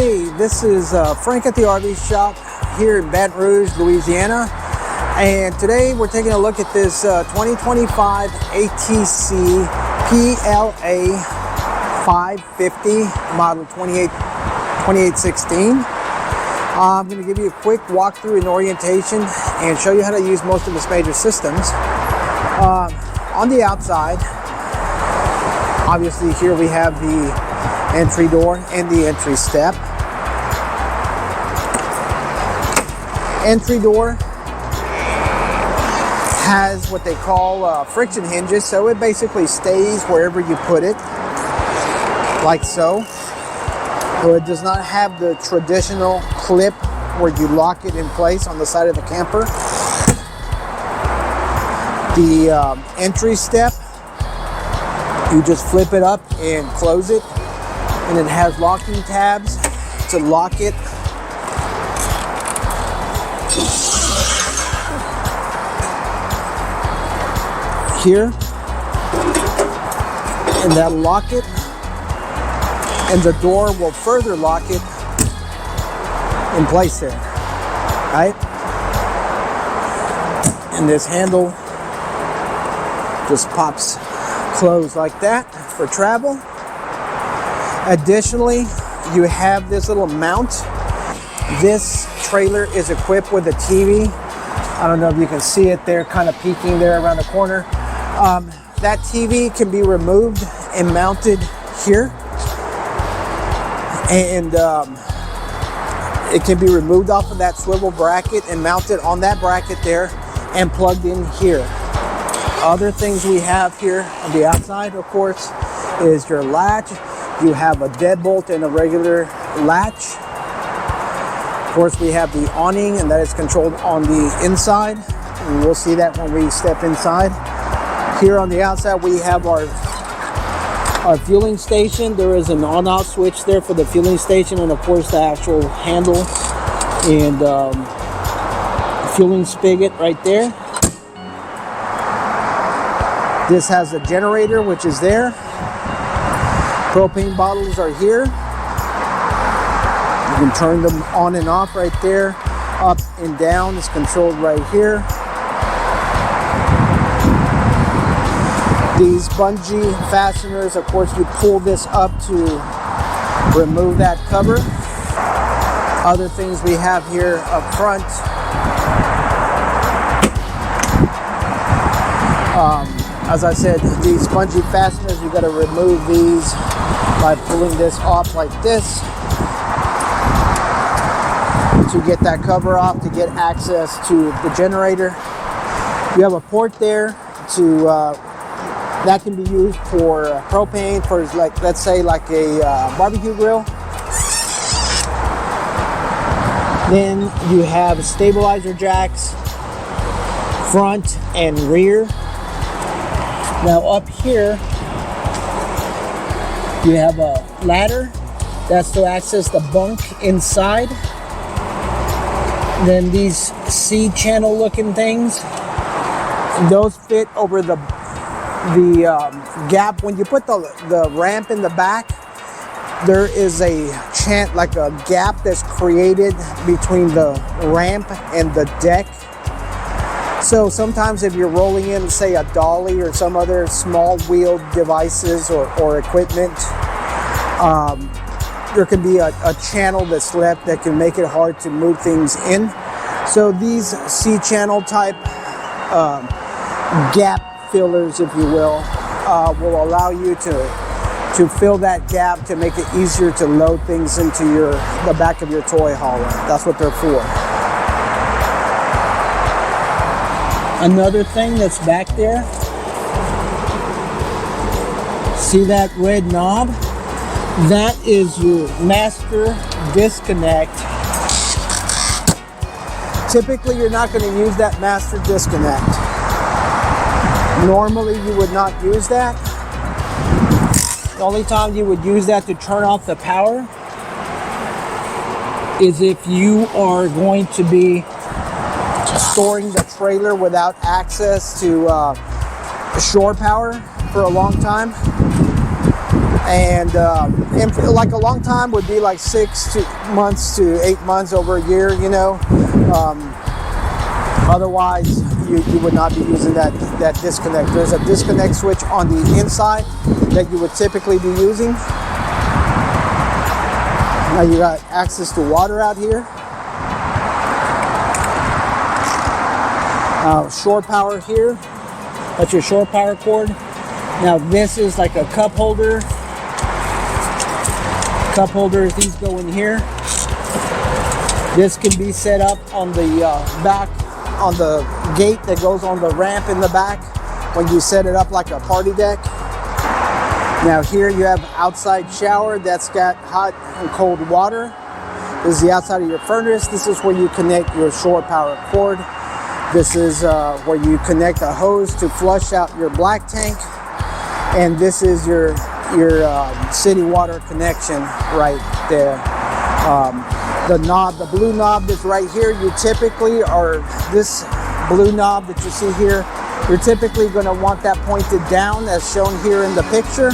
Hey, this is Frank at the RV shop here in Baton Rouge, Louisiana. And today we're taking a look at this 2025 ATC PLA 550 model 2816. I'm going to give you a quick walkthrough and orientation and show you how to use most of its major systems. On the outside, obviously here we have the entry door and the entry step. Entry door has what they call friction hinges, so it basically stays wherever you put it, like so. So it does not have the traditional clip where you lock it in place on the side of the camper. The entry step, you just flip it up and close it, and it has locking tabs to lock it. Here, and that'll lock it, and the door will further lock it in place there, right? And this handle just pops closed like that for travel. Additionally, you have this little mount. This trailer is equipped with a TV. I don't know if you can see it there, kind of peeking there around the corner. That TV can be removed and mounted here. And it can be removed off of that swivel bracket and mounted on that bracket there and plugged in here. Other things we have here on the outside, of course, is your latch. You have a deadbolt and a regular latch. Of course, we have the awning, and that is controlled on the inside. And we'll see that when we step inside. Here on the outside, we have our fueling station. There is an on-off switch there for the fueling station, and of course the actual handle and fueling spigot right there. This has a generator, which is there. Propane bottles are here. You can turn them on and off right there. Up and down is controlled right here. These bungee fasteners, of course, you pull this up to remove that cover. Other things we have here up front. As I said, these bungee fasteners, you got to remove these by pulling this off like this to get that cover off, to get access to the generator. You have a port there to that can be used for propane, for, like, let's say like a barbecue grill. Then you have stabilizer jacks, front and rear. Now up here, you have a ladder. That's to access the bunk inside. Then these C-channel looking things, those fit over the gap. When you put the ramp in the back, there is a like a gap that's created between the ramp and the deck. So sometimes if you're rolling in, say, a dolly or some other small wheeled devices or equipment, there can be a channel that's left that can make it hard to move things in. So these C-channel type gap fillers, if you will allow you to fill that gap to make it easier to load things into the back of your toy hauler. That's what they're for. Another thing that's back there, see that red knob? That is your master disconnect. Typically, you're not going to use that master disconnect. Normally, you would not use that. The only time you would use that to turn off the power is if you are going to be storing the trailer without access to shore power for a long time. And and like a long time would be like 6 months to 8 months, over a year, you know. Otherwise, you would not be using that disconnect. There's a disconnect switch on the inside that you would typically be using. Now you got access to water out here. Shore power here. That's your shore power cord. Now this is like a cup holder. Cup holders, these go in here. This can be set up on the back, on the gate that goes on the ramp in the back when you set it up like a party deck. Now here you have outside shower that's got hot and cold water. This is the outside of your furnace. This is where you connect your shore power cord. This is where you connect a hose to flush out your black tank. And this is your city water connection right there. The knob, the blue knob that's right here, you typically are, this blue knob that you see here, you're typically going to want that pointed down as shown here in the picture.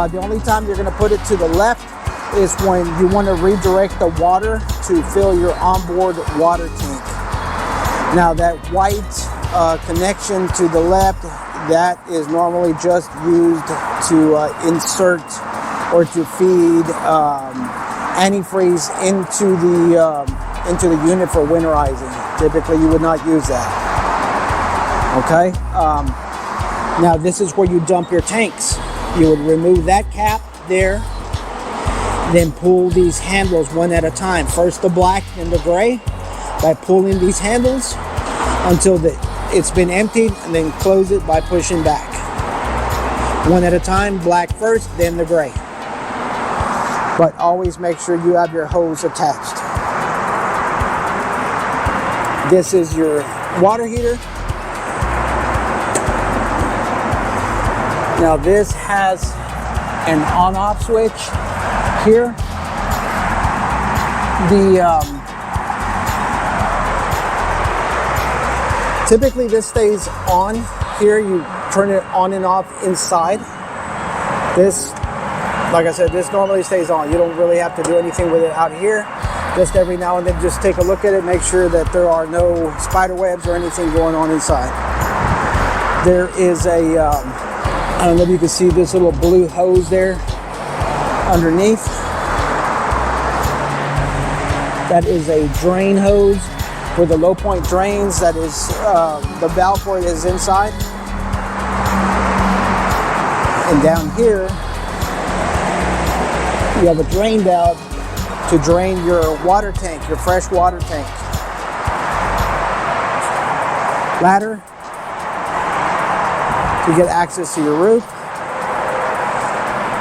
The only time you're going to put it to the left is when you want to redirect the water to fill your onboard water tank. Now that white connection to the left, that is normally just used to insert or to feed antifreeze into the unit for winterizing. Typically you would not use that. Okay. Now this is where you dump your tanks. You would remove that cap there, then pull these handles one at a time. First the black, then the gray, by pulling these handles until it's been emptied, and then close it by pushing back. One at a time, black first, then the gray. But always make sure you have your hose attached. This is your water heater. Now this has an on-off switch here. Typically this stays on here. You turn it on and off inside. This, like I said, this normally stays on. You don't really have to do anything with it out here. Just every now and then just take a look at it, make sure that there are no spider webs or anything going on inside. There is a, I don't know if you can see this little blue hose there underneath. That is a drain hose for the low point drains. That is, the valve for it is inside. And down here, you have a drain valve to drain your water tank, your fresh water tank. Ladder to get access to your roof.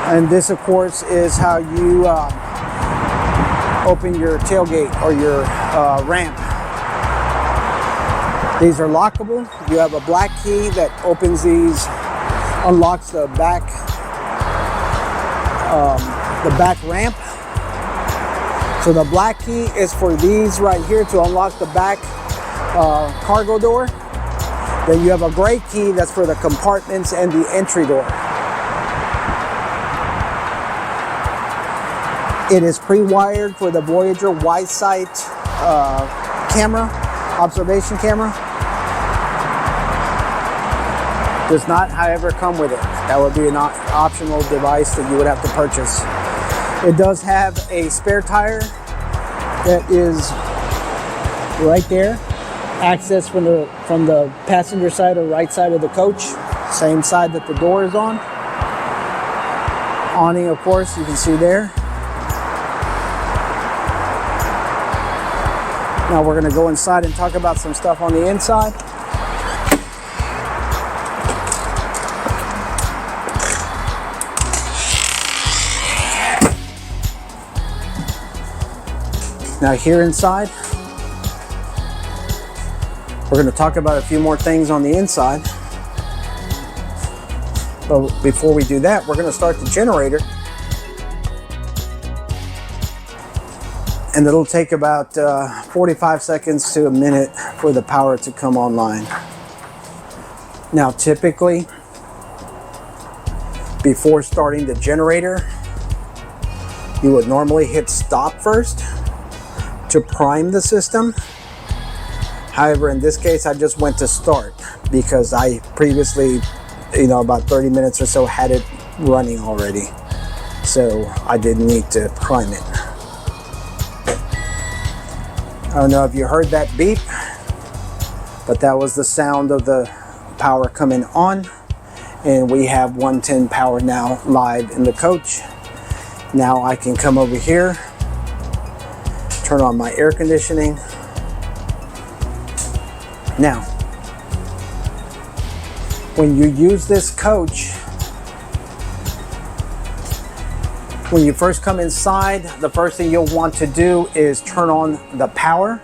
And this, of course, is how you open your tailgate or your ramp. These are lockable. You have a black key that opens these, unlocks the back ramp. So the black key is for these right here to unlock the back cargo door. Then you have a gray key that's for the compartments and the entry door. It is pre-wired for the Voyager wide sight camera, observation camera. Does not, however, come with it. That would be an optional device that you would have to purchase. It does have a spare tire that is right there. Access from the passenger side or right side of the coach. Same side that the door is on. Awning, of course, you can see there. Now we're going to go inside and talk about some stuff on the inside. Now here inside, we're going to talk about a few more things on the inside. But before we do that, we're going to start the generator. And it'll take about 45 seconds to a minute for the power to come online. Now typically, Before starting the generator, you would normally hit stop first to prime the system. However, in this case, I just went to start because I previously, about 30 minutes or so had it running already. So I didn't need to prime it. I don't know if you heard that beep, but that was the sound of the power coming on. And we have 110 power now live in the coach. Now I can come over here, turn on my air conditioning. Now, when you use this coach, when you first come inside, the first thing you'll want to do is turn on the power.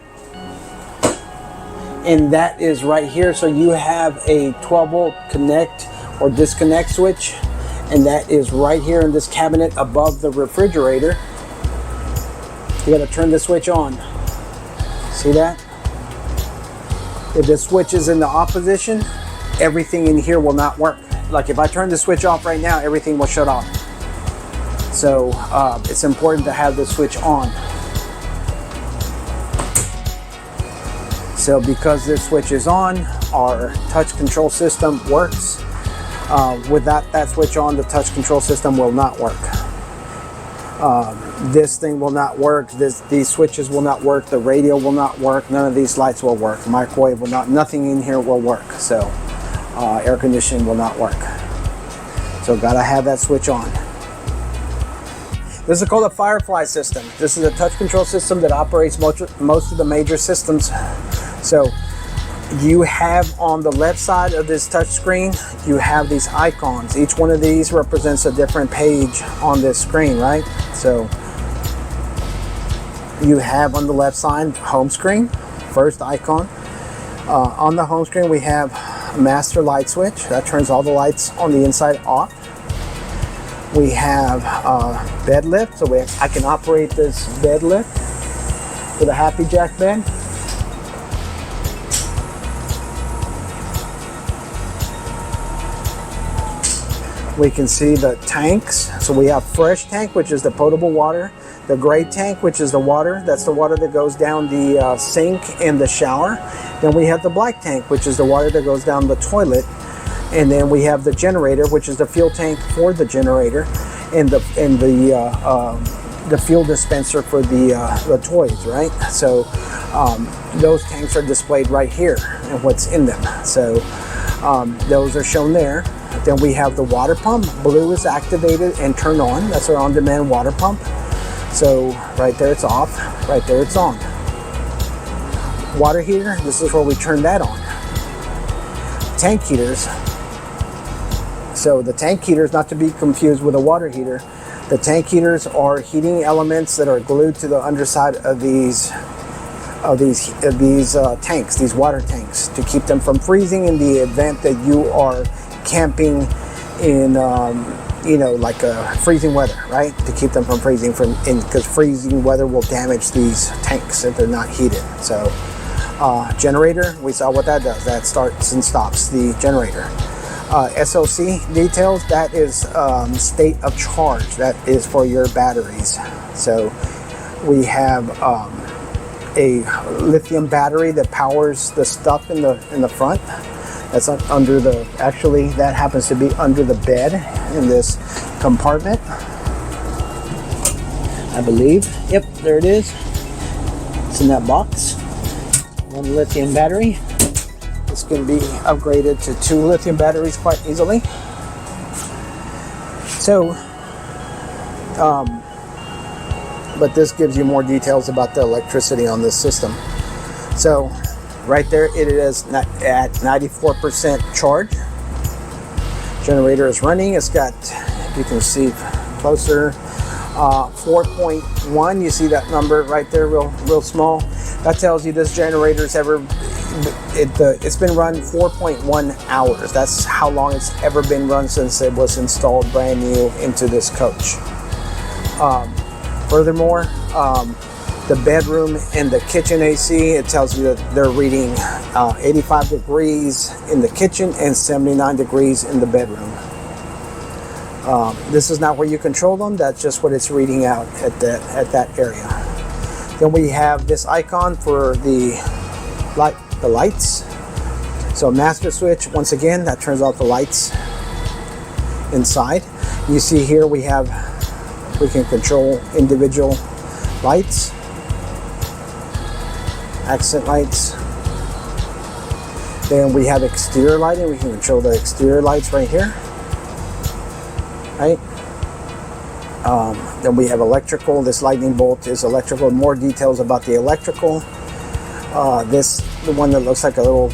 And that is right here. So you have a 12 volt connect or disconnect switch. And that is right here in this cabinet above the refrigerator. You gotta turn the switch on. See that? If the switch is in the off position, everything in here will not work. Like if I turn the switch off right now, everything will shut off. So it's important to have the switch on. So because this switch is on, our touch control system works. Without that switch on, the touch control system will not work. This thing will not work. These switches will not work. The radio will not work. None of these lights will work. Microwave will not. Nothing in here will work. So air conditioning will not work. So gotta have that switch on. This is called a Firefly system. This is a touch control system that operates most of the major systems. So you have on the left side of this touch screen, you have these icons. Each one of these represents a different page on this screen, right? So you have on the left side home screen, first icon. On the home screen we have master light switch that turns all the lights on the inside off. We have bed lift, so I can operate this bed lift with a Happy Jack bed. We can see the tanks. So we have fresh tank, which is the potable water. The gray tank, which is the water. That's the water that goes down the sink and the shower. Then we have the black tank, which is the water that goes down the toilet. And then we have the generator, which is the fuel tank for the generator, and the fuel dispenser for the toys, right? So those tanks are displayed right here and what's in them. So those are shown there. Then we have the water pump. Blue is activated and turned on. That's our on-demand water pump. So right there it's off, right there it's on. Water heater, this is where we turn that on. Tank heaters. So the tank heaters, not to be confused with a water heater, the tank heaters are heating elements that are glued to the underside of these tanks, these water tanks, to keep them from freezing in the event that you are camping in like freezing weather, right? To keep them from freezing because freezing weather will damage these tanks if they're not heated. So generator, we saw what that does. That starts and stops the generator. SOC details, that is state of charge. That is for your batteries. So we have a lithium battery that powers the stuff in the front. That's under actually that happens to be under the bed in this compartment, I believe. Yep, there it is. It's in that box. One lithium battery. This can be upgraded to 2 lithium batteries quite easily. So, but this gives you more details about the electricity on this system. So, right there it is at 94% charge. Generator is running. It's got, you can see closer, 4.1. You see that number right there, real small. That tells you this generator's it's been run 4.1 hours. That's how long it's ever been run since it was installed brand new into this coach. Furthermore, the bedroom and the kitchen AC, it tells you that they're reading 85 degrees in the kitchen and 79 degrees in the bedroom. This is not where you control them. That's just what it's reading out at that area. Then we have this icon for the lights. So master switch, once again, that turns off the lights inside. You see here we can control individual lights, accent lights. Then we have exterior lighting. We can control the exterior lights right here. Right. Then we have electrical. This lightning bolt is electrical. More details about the electrical. The one that looks like a little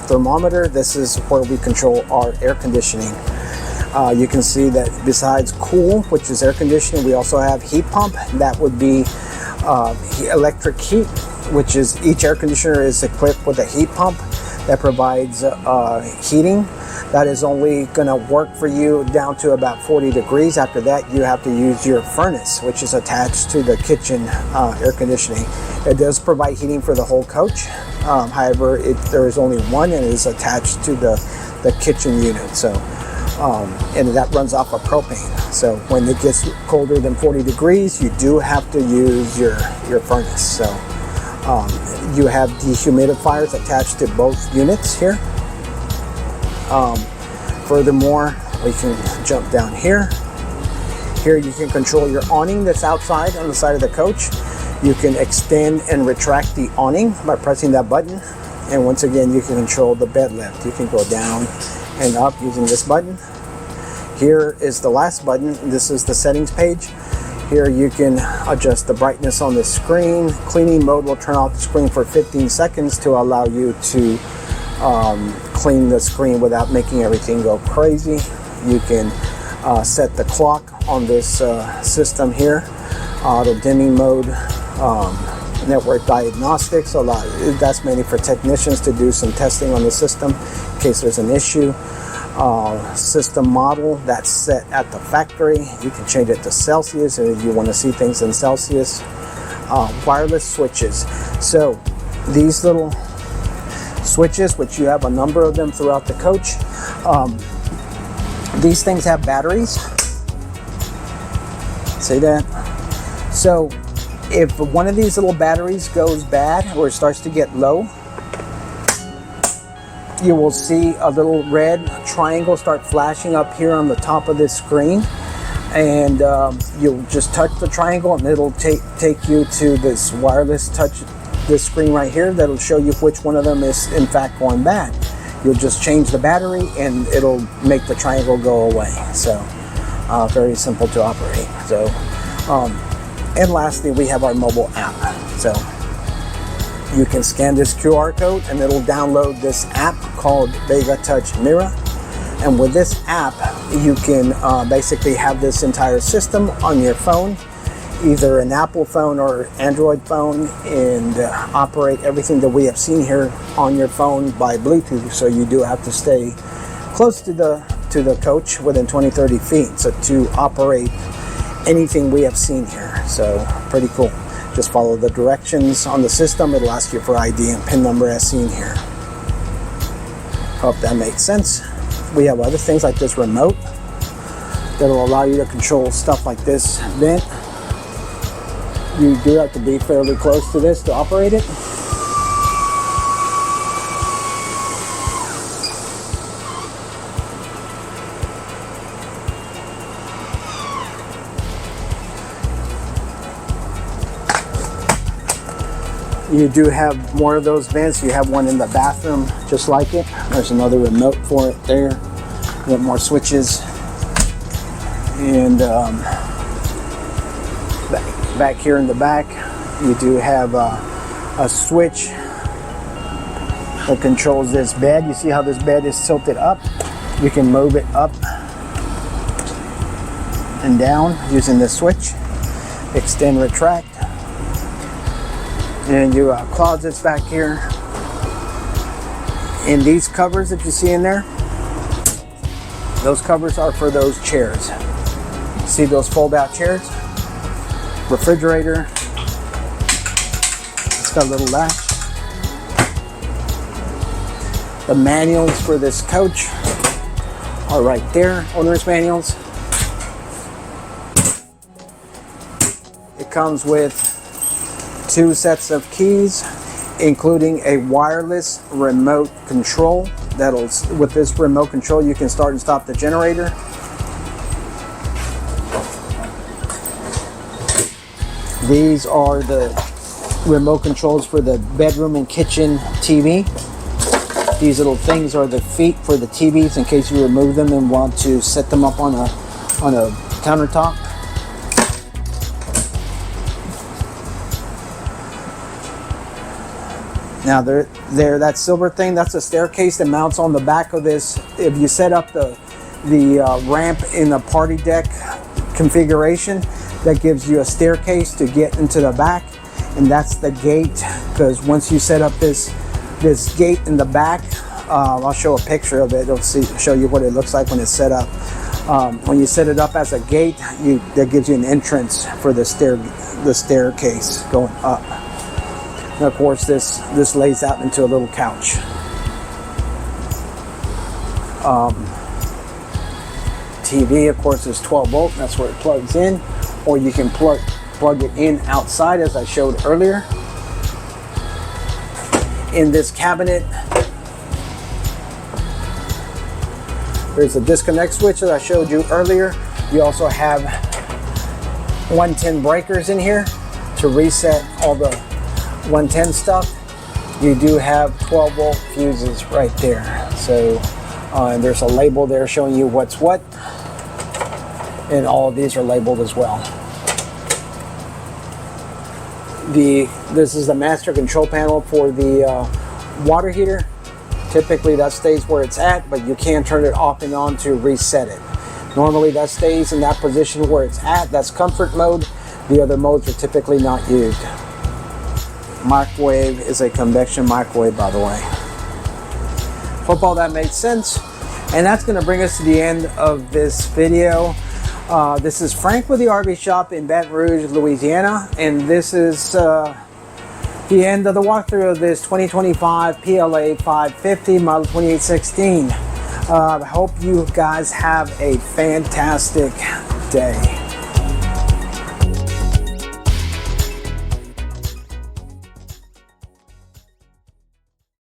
thermometer. This is where we control our air conditioning. You can see that besides cool, which is air conditioning, we also have heat pump. That would be electric heat, which is each air conditioner is equipped with a heat pump that provides heating. That is only going to work for you down to about 40 degrees. After that, you have to use your furnace, which is attached to the kitchen air conditioning. It does provide heating for the whole coach. However, there is only one, and it is attached to the kitchen unit. So, and that runs off of propane. So when it gets colder than 40 degrees, you do have to use your furnace. So you have dehumidifiers attached to both units here. Furthermore, we can jump down here. Here you can control your awning that's outside on the side of the coach. You can extend and retract the awning by pressing that button. And once again, you can control the bed lift. You can go down and up using this button. Here is the last button. This is the settings page. Here you can adjust the brightness on the screen. Cleaning mode will turn off the screen for 15 seconds to allow you to clean the screen without making everything go crazy. You can set the clock on this system here. Auto dimming mode, network diagnostics. That's mainly for technicians to do some testing on the system in case there's an issue. System model, that's set at the factory. You can change it to Celsius if you want to see things in Celsius. Wireless switches. So these little switches, which you have a number of them throughout the coach, these things have batteries. See that? So if one of these little batteries goes bad or it starts to get low, you will see a little red triangle start flashing up here on the top of this screen, and you'll just touch the triangle and it'll take you to this wireless touch, this screen right here, that'll show you which one of them is in fact going bad. You'll just change the battery and it'll make the triangle go away. So very simple to operate. So and lastly, we have our mobile app. So you can scan this QR code and it'll download this app called Vega Touch Mira. And with this app, you can basically have this entire system on your phone, either an Apple phone or Android phone, and operate everything that we have seen here on your phone by Bluetooth. So you do have to stay close to the coach within 20-30 feet so to operate anything we have seen here. So pretty cool. Just follow the directions on the system. It'll ask you for ID and PIN number as seen here. Hope that makes sense. We have other things like this remote that will allow you to control stuff like this vent. You do have to be fairly close to this to operate it. You do have more of those vents. You have one in the bathroom just like it. There's another remote for it there. You have more switches. And back here in the back, you do have a switch that controls this bed. You see how this bed is tilted up? You can move it up and down using this switch. Extend, retract. And your closets back here. And these covers that you see in there, those covers are for those chairs. See those fold out chairs? Refrigerator. It's got a little latch. The manuals for this coach are right there, owner's manuals. It comes with 2 sets of keys, including a wireless remote control. With this remote control, you can start and stop the generator. These are the remote controls for the bedroom and kitchen TV. These little things are the feet for the TVs in case you remove them and want to set them up on a countertop. Now that silver thing, that's a staircase that mounts on the back of this. If you set up the ramp in the party deck configuration, that gives you a staircase to get into the back, and that's the gate. Because once you set up this gate in the back, I'll show a picture of it. It'll show you what it looks like when it's set up. When you set it up as a gate, that gives you an entrance for the staircase going up. And of course, this lays out into a little couch. TV, of course, is 12 volt. That's where it plugs in, or you can plug it in outside, as I showed earlier. In this cabinet, there's a disconnect switch that I showed you earlier. You also have 110 breakers in here to reset all the 110 stuff. You do have 12 volt fuses right there. So and there's a label there showing you what's what. And all of these are labeled as well. This is the master control panel for the water heater. Typically that stays where it's at, but you can turn it off and on to reset it. Normally that stays in that position where it's at. That's comfort mode. The other modes are typically not used. Microwave is a convection microwave, by the way. Hope all that made sense. And that's going to bring us to the end of this video. This is Frank with the RV Shop in Baton Rouge, Louisiana, and this is the end of the walkthrough of this 2025 PLA 550 model 2816. I hope you guys have a fantastic day.